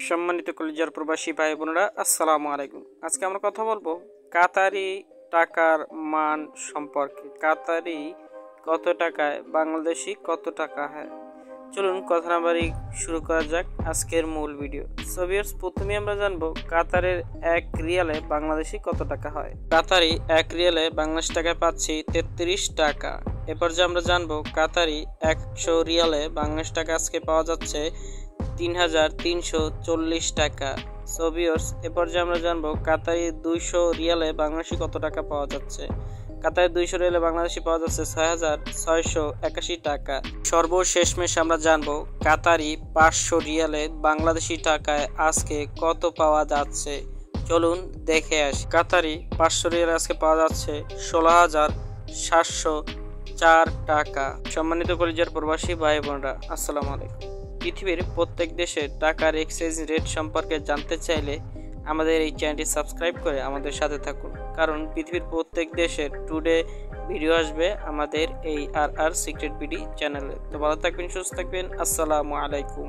সম্মানিত কলিজার প্রবাসী ভাই বোনেরা, আসসালামু আলাইকুম। আজকে আমরা কথা বলবো কাতারি টাকার মান সম্পর্কে। কাতারি কত টাকায়, বাংলাদেশি কত টাকা হয়। চলুন কথা না বাড়ি শুরু করা যাক আজকের মূল ভিডিও। ভিউয়ার্স, প্রথমে আমরা জানবো কাতারের 1 রিয়ালে বাংলাদেশি কত টাকা হয়। কাতারি 1 রিয়ালে বাংলাদেশ টাকায় পাচ্ছি 33 টাকা। এরপর যে আমরা জানবো কাতারি 100 রিয়ালে বাংলাদেশ টাকা আজকে পাওয়া যাচ্ছে 3340 টাকা। ভিউয়ার্স, এরপর যে আমরা জানবো কাতারি 200 রিয়ালে বাংলাদেশি কত টাকা পাওয়া যাচ্ছে। কাতারি 200 রিয়ালে বাংলাদেশি পাওয়া যাচ্ছে 6681 টাকা। সর্বশেষমেশ আমরা জানবো কাতারি 500 রিয়ালে বাংলাদেশি টাকায় আজকে কত পাওয়া যাচ্ছে। চলুন দেখে আসি। কাতারি 500 রিয়ালে আজকে পাওয়া যাচ্ছে 16704 টাকা। সম্মানিত কলিজার প্রবাসী ভাই বোনেরা, আসসালামু আলাইকুম। পৃথিবীর প্রত্যেক দেশের টাকার এক্সচেঞ্জ রেট সম্পর্কে জানতে চাইলে আমাদের এই চ্যানেলটি সাবস্ক্রাইব করে আমাদের সাথে থাকুন, কারণ পৃথিবীর প্রত্যেক দেশের টুডে ভিডিও আসবে আমাদের এই আর সিক্রেট বিডি চ্যানেলে। তো ভালো থাকবেন, সুস্থ থাকবেন। আসসালামু আলাইকুম।